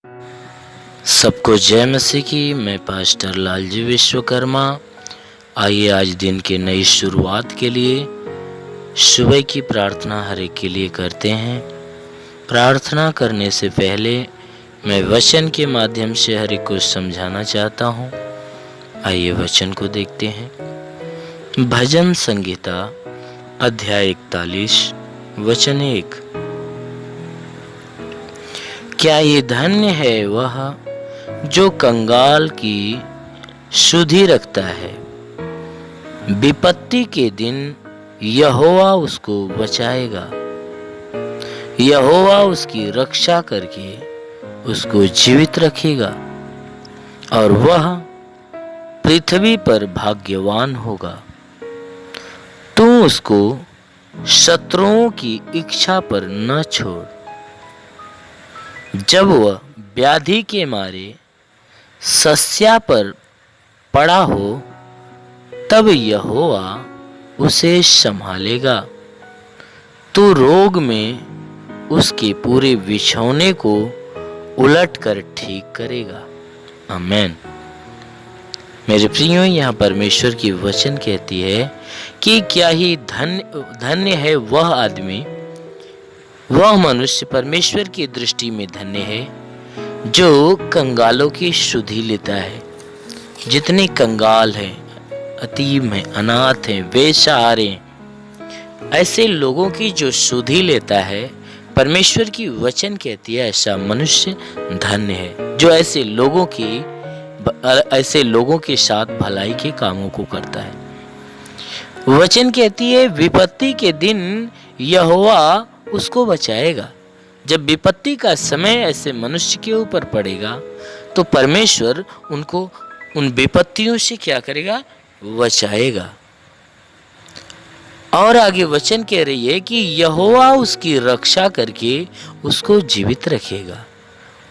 सबको जय मसीह की। मैं पास्टर लालजी विश्वकर्मा। आइए आज दिन के नई शुरुआत के लिए सुबह की प्रार्थना हर एक के लिए करते हैं। प्रार्थना करने से पहले मैं वचन के माध्यम से हर एक को समझाना चाहता हूँ। आइए वचन को देखते हैं। भजन संगीता अध्याय 41 वचन 1। क्या ये धन्य है वह जो कंगाल की सुधि रखता है। विपत्ति के दिन यहोवा उसको बचाएगा। यहोवा उसकी रक्षा करके उसको जीवित रखेगा और वह पृथ्वी पर भाग्यवान होगा। तू उसको शत्रुओं की इच्छा पर न छोड़। जब वह व्याधि के मारे सस्या पर पड़ा हो तब यहोवा उसे संभालेगा। तू रोग में उसके पूरे बिछौने को उलट कर ठीक करेगा। आमीन। मेरे प्रियो, यहाँ परमेश्वर की वचन कहती है कि क्या ही धन्य है वह आदमी, वह मनुष्य परमेश्वर की दृष्टि में धन्य है जो कंगालों की सुधि लेता है। जितने कंगाल हैं, यतीम हैं, अनाथ हैं, बेसहारे हैं, ऐसे लोगों की जो सुधि लेता है, परमेश्वर की वचन कहती है ऐसा मनुष्य धन्य है जो ऐसे लोगों के साथ भलाई के कामों को करता है। वचन कहती है विपत्ति के दिन यहोवा उसको बचाएगा। जब विपत्ति का समय ऐसे मनुष्य के ऊपर पड़ेगा तो परमेश्वर उनको उन विपत्तियों से क्या करेगा? बचाएगा। और आगे वचन कह रही है कि यहोवा उसकी रक्षा करके उसको जीवित रखेगा।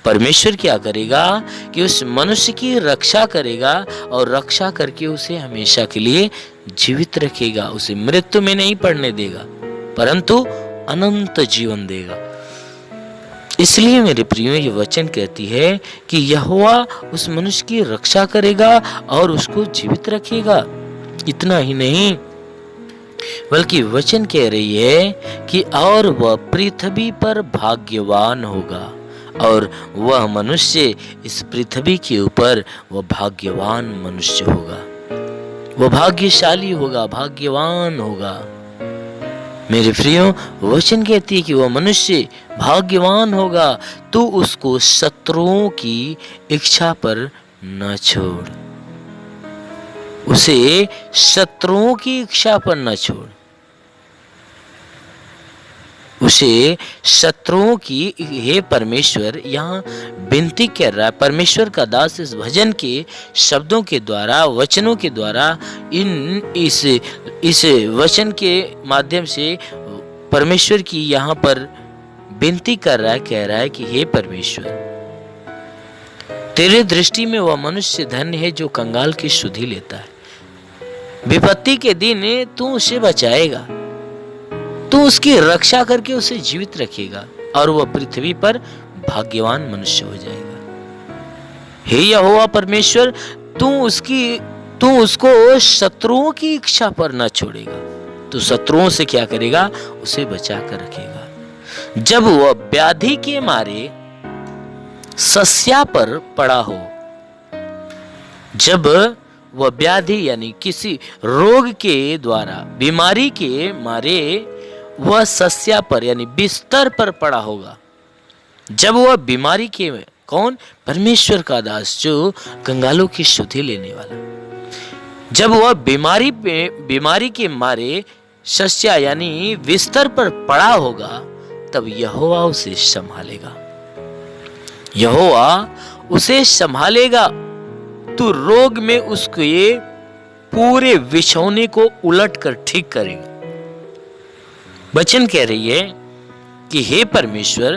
परमेश्वर क्या करेगा कि उस मनुष्य की रक्षा करेगा और रक्षा करके उसे हमेशा के लिए जीवित रखेगा। उसे मृत्यु में नहीं पड़ने देगा परंतु अनंत जीवन देगा। इसलिए मेरे प्रियो, ये वचन कहती है कि यहोवा उस मनुष्य की रक्षा करेगा और उसको जीवित रखेगा। इतना ही नहीं बल्कि वचन कह रही है कि और वह पृथ्वी पर भाग्यवान होगा। और वह मनुष्य इस पृथ्वी के ऊपर वह भाग्यवान मनुष्य होगा, वह भाग्यशाली होगा, भाग्यवान होगा। मेरे प्रियो, वचन कहती है कि वह मनुष्य भाग्यवान होगा। तू उसको शत्रुओं की इच्छा पर न छोड़। उसे शत्रुओं की इच्छा पर न छोड़। उसे शत्रुओं की, हे परमेश्वर यहाँ विनती कर रहा है। परमेश्वर का दास इस भजन के शब्दों के द्वारा, वचनों के द्वारा, इस वचन के माध्यम से परमेश्वर की यहाँ पर विनती कर रहा है, कह रहा है कि हे परमेश्वर, तेरे दृष्टि में वह मनुष्य धन्य है जो कंगाल की सुधि लेता है। विपत्ति के दिन तू उसे बचाएगा, तू उसकी रक्षा करके उसे जीवित रखेगा और वह पृथ्वी पर भाग्यवान मनुष्य हो जाएगा। हे यहोवा परमेश्वर, तू उसको शत्रुओं की इच्छा पर न छोड़ेगा। तू शत्रुओं से क्या करेगा? उसे बचा कर रखेगा। जब वह व्याधि के मारे सस्या पर पड़ा हो, जब वह व्याधि यानी किसी रोग के द्वारा, बीमारी के मारे वह सस्या पर यानी बिस्तर पर पड़ा होगा, जब वह बीमारी के, कौन? परमेश्वर का दास जो कंगालों की सुधि लेने वाला, जब वह बीमारी के मारे सस्या यानी बिस्तर पर पड़ा होगा तब यहोवा उसे संभालेगा। यहोवा उसे संभालेगा। तू रोग में उसके पूरे बिछौने को उलट कर ठीक करेगा। वचन कह रही है कि हे परमेश्वर,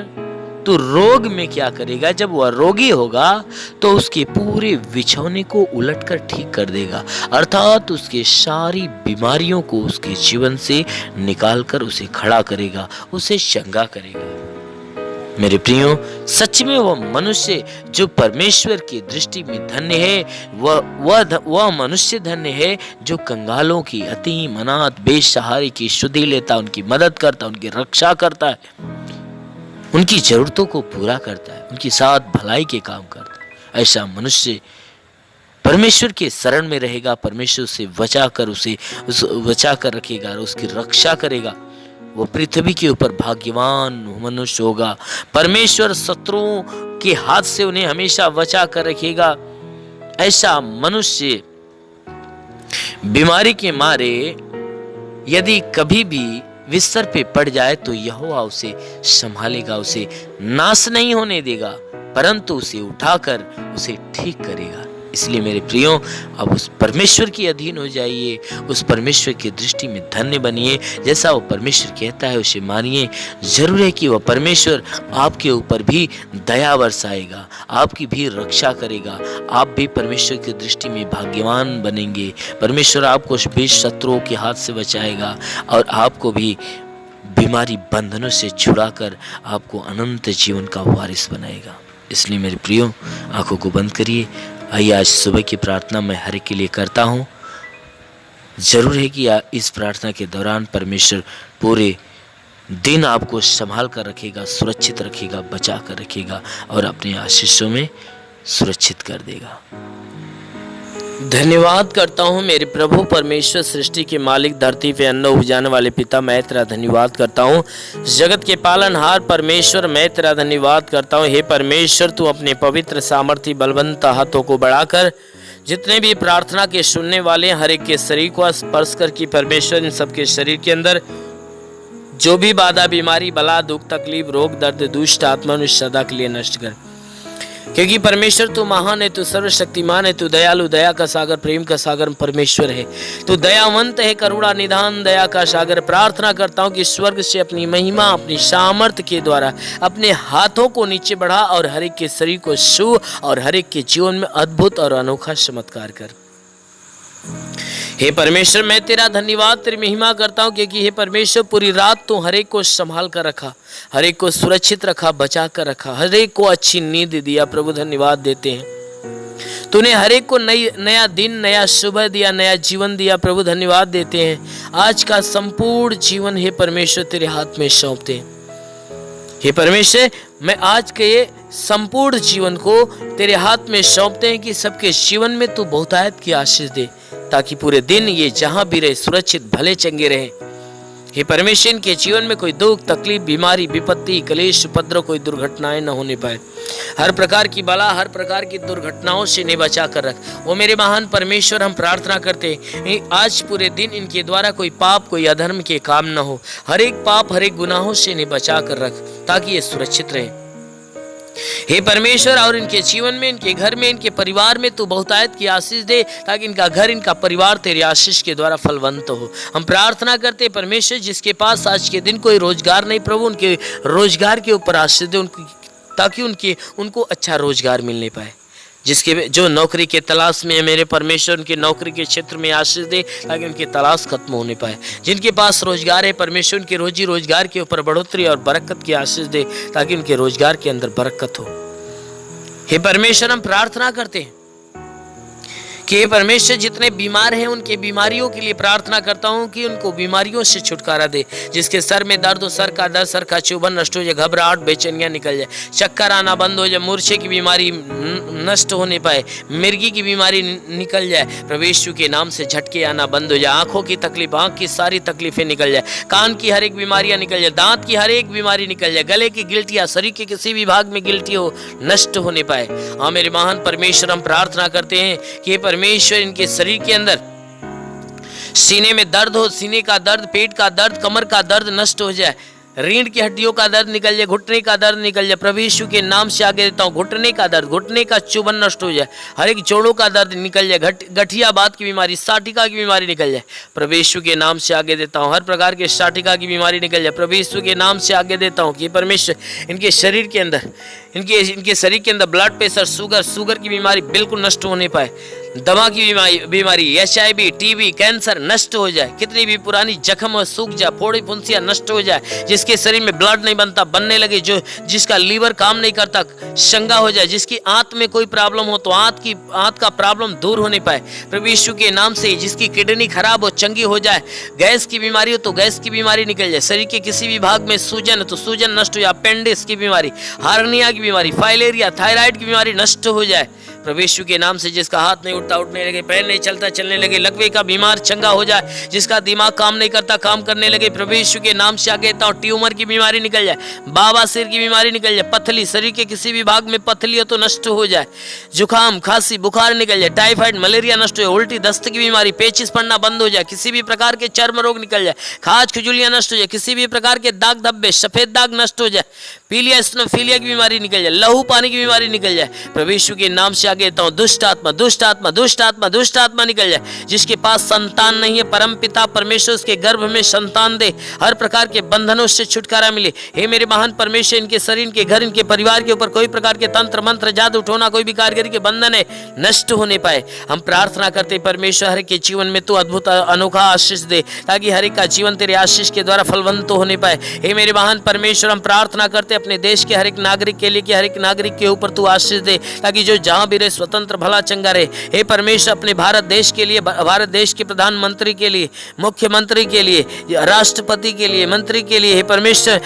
तू रोग में क्या करेगा? जब वह रोगी होगा तो उसके पूरे बिछौने को उलट कर ठीक कर देगा, अर्थात उसके सारी बीमारियों को उसके जीवन से निकाल कर उसे खड़ा करेगा, उसे चंगा करेगा। मेरे प्रियो, सच में वह मनुष्य जो परमेश्वर की दृष्टि में धन्य है, वह मनुष्य धन्य है जो कंगालों की, यतीम, अनाथ, बेसहारे की शुद्धि लेता, उनकी मदद करता, उनकी रक्षा करता है, उनकी जरूरतों को पूरा करता है, उनके साथ भलाई के काम करता है। ऐसा मनुष्य परमेश्वर के शरण में रहेगा, परमेश्वर से बचा कर रखेगा और उसकी रक्षा करेगा। वो पृथ्वी के ऊपर भाग्यवान मनुष्य होगा। परमेश्वर शत्रुओं के हाथ से उन्हें हमेशा बचा कर रखेगा। ऐसा मनुष्य बीमारी के मारे यदि कभी भी बिस्तर पे पड़ जाए तो यहोवा उसे संभालेगा, उसे नाश नहीं होने देगा, परंतु उसे उठाकर उसे ठीक करेगा। इसलिए मेरे प्रियो, अब उस परमेश्वर के अधीन हो जाइए, उस परमेश्वर की दृष्टि में धन्य बनिए। जैसा वो परमेश्वर कहता है उसे मानिए। जरूर है कि वह परमेश्वर आपके ऊपर भी दया बरसाएगा, आपकी भी रक्षा करेगा, आप भी परमेश्वर की दृष्टि में भाग्यवान बनेंगे। परमेश्वर आपको शत्रुओं के हाथ से बचाएगा और आपको भी बीमारी बंधनों से छुड़ाकर आपको अनंत जीवन का वारिस बनाएगा। इसलिए मेरे प्रियो, आंखों को बंद करिए। आइए, आज सुबह की प्रार्थना मैं हर एक के लिए करता हूँ। जरूर है कि इस प्रार्थना के दौरान परमेश्वर पूरे दिन आपको संभाल कर रखेगा, सुरक्षित रखेगा, बचा कर रखेगा और अपने आशीषों में सुरक्षित कर देगा। धन्यवाद करता हूँ मेरे प्रभु परमेश्वर, सृष्टि के मालिक, धरती पे अन्न उपजाने वाले पिता, मैं तेरा धन्यवाद करता हूँ। जगत के पालनहार परमेश्वर, मैं तेरा धन्यवाद करता हूँ। हे परमेश्वर, तू अपने पवित्र सामर्थ्य बलवंत हाथों को बढ़ाकर जितने भी प्रार्थना के सुनने वाले हर एक के शरीर को स्पर्श कर कि परमेश्वर इन सबके शरीर के अंदर जो भी बाधा, बीमारी, बला, दुख, तकलीफ, रोग, दर्द, दुष्ट आत्मा सदा के लिए नष्ट कर। क्योंकि परमेश्वर तू महान है, तू सर्वशक्तिमान है, तू दयालु, दया का सागर, प्रेम का सागर परमेश्वर है। तू दयावंत है, करुणा निधान, दया का सागर। प्रार्थना करता हूँ कि स्वर्ग से अपनी महिमा, अपनी सामर्थ्य के द्वारा अपने हाथों को नीचे बढ़ा और हर एक के शरीर को छू और हर एक के जीवन में अद्भुत और अनोखा चमत्कार कर। हे परमेश्वर, मैं तेरा धन्यवाद, तेरी महिमा करता हूँ क्योंकि हे परमेश्वर पूरी रात तू हर एक को संभाल कर रखा, हर एक को सुरक्षित रखा, बचा कर रखा, हर एक को अच्छी नींद दिया। प्रभु धन्यवाद देते हैं, तूने हर एक को नया दिन, नया सुबह दिया, नया जीवन दिया। प्रभु धन्यवाद देते हैं। आज का संपूर्ण जीवन हे परमेश्वर तेरे हाथ में सौंपते हैं। हे परमेश्वर, मैं आज के ये संपूर्ण जीवन को तेरे हाथ में सौंपते हैं कि सबके जीवन में तू बहुतायत की आशीष दे, ताकि पूरे दिन ये जहां भी रहे सुरक्षित, भले चंगे रहे। हे परमेश्वर, इनके जीवन में कोई दुख, तकलीफ, बीमारी, विपत्ति, क्लेश, उपद्रव, कोई दुर्घटनाएं न होने पाए। हर प्रकार की बला, हर प्रकार की दुर्घटनाओं से इन्हें बचा कर रख। वो मेरे महान परमेश्वर, हम प्रार्थना करते हैं आज पूरे दिन इनके द्वारा कोई पाप, कोई अधर्म के काम न हो। हर एक पाप, हर एक गुनाहों से इन्हें बचा कर रख, ताकि ये सुरक्षित रहे। हे परमेश्वर, और इनके जीवन में, इनके घर में, इनके परिवार में तू बहुतायत की आशीष दे, ताकि इनका घर, इनका परिवार तेरी आशीष के द्वारा फलवंत हो। हम प्रार्थना करते हैं परमेश्वर, जिसके पास आज के दिन कोई रोजगार नहीं, प्रभु उनके रोजगार के ऊपर आशीष दे, ताकि उनको अच्छा रोजगार मिलने पाए। जिसके जो नौकरी के तलाश में है मेरे परमेश्वर, उनके नौकरी के क्षेत्र में आशीष दे, ताकि उनकी तलाश खत्म होने पाए। जिनके पास रोजगार है परमेश्वर, उनके रोजी रोजगार के ऊपर बढ़ोतरी और बरकत की आशीष दे, ताकि उनके रोजगार के अंदर बरकत हो। हे परमेश्वर, हम प्रार्थना करते हैं कि हे परमेश्वर, जितने बीमार हैं उनके बीमारियों के लिए प्रार्थना करता हूं कि उनको बीमारियों से छुटकारा दे। जिसके सर में दर्द हो, सर का दर्द, सर का चुभन नष्ट हो जाए, घबराहट, बेचैनियां निकल जाए, चक्कर आना बंद हो जाए, मूर्छे की बीमारी नष्ट होने पाए, मिर्गी की बीमारी निकल जाए, प्रभु यीशु के नाम से झटके आना बंद हो जाए, आंखों की तकलीफ, आंख की सारी तकलीफें निकल जाए, कान की हर एक बीमारियां निकल जाए, दांत की हर एक बीमारी निकल जाए, गले की गिल्टियां, शरीर के किसी भी भाग में गिल्टी हो नष्ट होने पाए। हाँ मेरे महान परमेश्वर, हम प्रार्थना करते हैं कि परमेश्वर इनके शरीर के अंदर सीने में दर्द हो, सीने का दर्द, पेट का दर्द, कमर का दर्द नष्ट हो जाए, रीढ़ की हड्डियों का दर्द निकल जाए, घुटने का दर्द निकल जाए। प्रभु यीशु के नाम से आगे देता हूँ, घुटने का दर्द, घुटने का चुभन नष्ट हो जाए, हर एक जोड़ों का दर्द निकल जाए, गठिया बात की बीमारी, साटिका की बीमारी निकल जाए। प्रभु यीशु के नाम से आगे देता हूँ, हर प्रकार के साटिका की बीमारी निकल जाए। प्रभु यीशु के नाम से आगे देता हूँ कि परमेश्वर इनके शरीर के अंदर इनके शरीर के अंदर ब्लड प्रेशर, शुगर की बीमारी बिल्कुल नष्ट होने पाए, दमा की बीमारी, HIV, TB, कैंसर नष्ट हो जाए, कितनी भी पुरानी जख्म और सूख जाए, फोड़ी फुंसियां नष्ट हो जाए, जिसके शरीर में ब्लड नहीं बनता, बनने लगे, जिसका लीवर काम नहीं करता, शंगा हो जाए, जिसकी आंत में कोई प्रॉब्लम हो तो आंत का प्रॉब्लम दूर होने पाए प्रभु यीशु के नाम से। जिसकी किडनी खराब हो चंगी हो जाए, गैस की बीमारी हो तो गैस की बीमारी निकल जाए, शरीर के किसी भी भाग में सूजन हो तो सूजन नष्ट हो जाए, अपेंडिक्स की बीमारी, हार्निया की बीमारी, फाइलेरिया, थायराइड की बीमारी नष्ट हो जाए प्रभु यीशु के नाम से। जिसका हाथ नहीं उठता उठने लगे, पैर नहीं चलता चलने लगे, लकवे का बीमार चंगा हो जाए, जिसका दिमाग काम नहीं करता काम करने लगे प्रभु यीशु के नाम से आगे कहता हूं, ट्यूमर की बीमारी निकल जाए, बाबासीर की बीमारी निकल जाए, पथली, शरीर के किसी भी भाग में पथली हो तो नष्ट हो जाए, जुकाम खांसी बुखार निकल जाए, टाइफाइड मलेरिया नष्ट हो जाए, उल्टी दस्त की बीमारी, पेचिस पड़ना बंद हो जाए, किसी भी प्रकार के चर्म रोग निकल जाए, खाज खुजलियां नष्ट हो जाए, किसी भी प्रकार के दाग धब्बे सफेद दाग नष्ट हो जाए, पीलिया स्नोफीलिया की बीमारी निकल जाए, लहू पानी की बीमारी निकल जाए प्रभु यीशु के नाम से आगे कहता हूं, दुष्ट आत्मा निकल जाए, जिसके पास संतान नहीं है परम पिता परमेश्वर उसके गर्भ में संतान दे, हर प्रकार के बंधनों से छुटकारा मिले। हे मेरे महान परमेश्वर, इनके शरीर, इनके घर, इनके परिवार के ऊपर कोई प्रकार के तंत्र मंत्र जादू टोना कोई भी कारीगरी के बंधन है नष्ट होने पाए। हम प्रार्थना करते परमेश्वर हर के जीवन में तू अद्भुत अनोखा आशीष दे, ताकि हर एक का जीवन तेरे आशीष के द्वारा फलवंत होने पाए। हे मेरे महान परमेश्वर, हम प्रार्थना करते अपने देश के हर एक नागरिक के लिए कि हर एक नागरिक के ऊपर तू आशीष दे, ताकि जो जहां भी रहे स्वतंत्र भला चंगा रहे। हे परमेश्वर, अपने भारत देश के लिए, भारत देश के प्रधानमंत्री के लिए, मुख्यमंत्री के लिए, राष्ट्रपति के लिए, मंत्री के लिए, हे परमेश्वर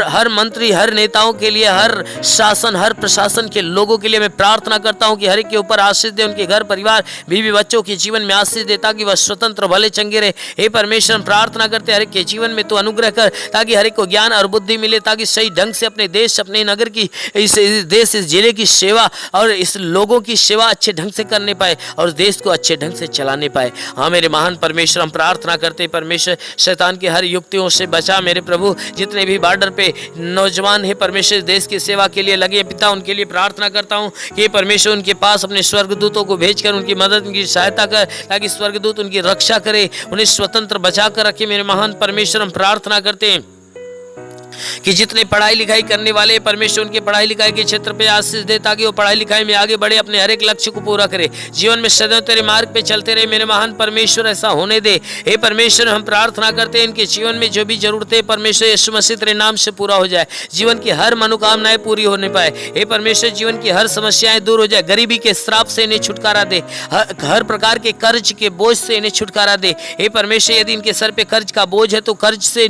हर मंत्री, हर नेताओं के लिए, हर शासन, हर प्रशासन के लोगों के लिए मैं प्रार्थना करता हूं कि हर एक के ऊपर आशीष दे, उनके घर परिवार बीवी बच्चों के जीवन में आशीष दे, ताकि वह स्वतंत्र भले चंगे रहे। हे परमेश्वर, हम प्रार्थना करते हर एक के जीवन में तू अनुग्रह कर, ताकि हर एक को ज्ञान और बुद्धि मिले, ताकि सही ढंग से अपने देश, अपने नगर की, इस देश, इस जिले की सेवा और इस लोगों की सेवा अच्छे ढंग से करने पाए और देश को अच्छे ढंग से चलाने पाए। हाँ मेरे महान परमेश्वर, हम प्रार्थना करते परमेश्वर, शैतान की हर युक्तियों से बचा मेरे प्रभु। जितने भी बॉर्डर पे नौजवान है परमेश्वर देश की सेवा के लिए लगे पिता, उनके लिए प्रार्थना करता हूँ कि परमेश्वर उनके पास अपने स्वर्गदूतों को भेजकर उनकी मदद, उनकी सहायता कर, ताकि स्वर्गदूत उनकी रक्षा करे, उन्हें स्वतंत्र बचा कर रखे। मेरे महान परमेश्वर, हम प्रार्थना करते हैं कि जितने पढ़ाई लिखाई करने वाले परमेश्वर उनके पढ़ाई लिखाई के क्षेत्र पे आशीष दे, ताकि वो पढ़ाई लिखाई में आगे बढ़े, अपने हर एक लक्ष्य को पूरा करे, जीवन में सदैव तेरे मार्ग पे चलते रहे। मेरे महान परमेश्वर, ऐसा होने दे। हे परमेश्वर, हम प्रार्थना करते हैं इनके जीवन में जो भी जरूरतें परमेश्वर यीशु मसीह तेरे नाम से पूरा हो जाए, जीवन की हर मनोकामनाएं पूरी होने पाए। हे परमेश्वर, जीवन की हर समस्याएं दूर हो जाए, गरीबी के श्राप से इन्हें छुटकारा दे, हर प्रकार के कर्ज के बोझ से इन्हें छुटकारा दे। हे परमेश्वर, यदि इनके सर पे कर्ज का बोझ है तो कर्ज से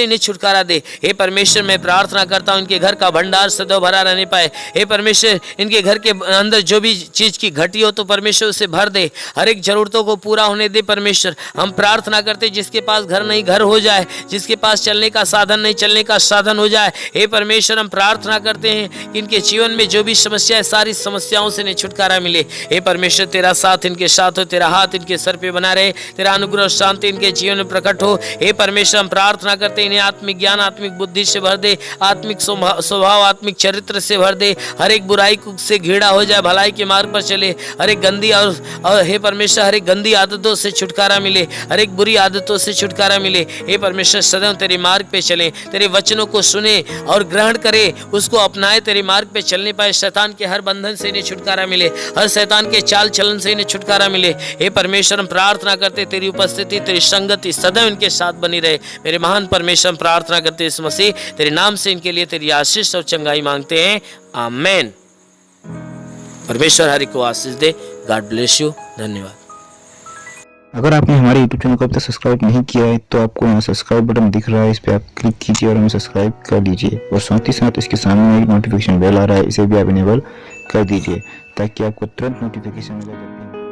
इन्हें छुटकारा दे। हे परमेश्वर, मैं प्रार्थना करता हूं इनके घर का भंडार सदैव भरा रहने पाए। हे परमेश्वर, इनके घर के अंदर जो भी चीज की घटी हो तो परमेश्वर उसे भर दे, हर एक जरूरतों को पूरा होने दे। परमेश्वर, हम प्रार्थना करते जिसके पास घर नहीं घर हो जाए, जिसके पास चलने का साधन नहीं चलने का साधन हो जाए। हे परमेश्वर, हम प्रार्थना करते हैं कि इनके जीवन में जो भी समस्या है सारी समस्याओं से इन्हें छुटकारा मिले। हे परमेश्वर, तेरा साथ इनके साथ हो, तेरा हाथ इनके सर पे बना रहे, तेरा अनुग्रह और शांति इनके जीवन में प्रकट हो। हे परमेश्वर, हम प्रार्थना करते हैं इन्हें आत्मिक ज्ञान, आत्मिक बुद्धि से भर दे, आत्मिक स्वभाव, आत्मिक चरित्र से भर दे, हर एक बुराई से घिरा हो जाए, भलाई के मार्ग पर चले, हर एक गंदी और हे परमेश्वर, हर एक गंदी आदतों से छुटकारा मिले, हर एक बुरी आदतों से छुटकारा मिले। हे परमेश्वर, सदैव तेरे मार्ग पे चले, तेरे वचनों को सुने और ग्रहण करे, उसको अपनाए, तेरे मार्ग पे चलने पाए। शैतान के हर बंधन से इन्हें छुटकारा मिले, हर शैतान के चाल चलन से इन्हें छुटकारा मिले। हे परमेश्वर, हम प्रार्थना करते तेरी उपस्थिति, तेरी संगति सदैव इनके साथ बनी रहे। मेरे महान परमेश्वर, हम प्रार्थना करते इस मसीह तेरे नाम से इनके लिए तेरी आशीष और चंगाई मांगते हैं, आमेन। परमेश्वर हरि को आशीष दे। God bless you. धन्यवाद। अगर आपने हमारे YouTube चैनल को अब तक सब्सक्राइब नहीं किया है तो आपको यहाँ सब्सक्राइब बटन दिख रहा है, इस पर आप क्लिक कीजिए और हमें सब्सक्राइब कर लीजिए। और साथ ही साथ इसके सामने एक नोटिफिकेशन बेल आ रहा है, इसे भी आप इनेबल कर दीजिए ताकि आपको तुरंत नोटिफिकेशन मिले जब भी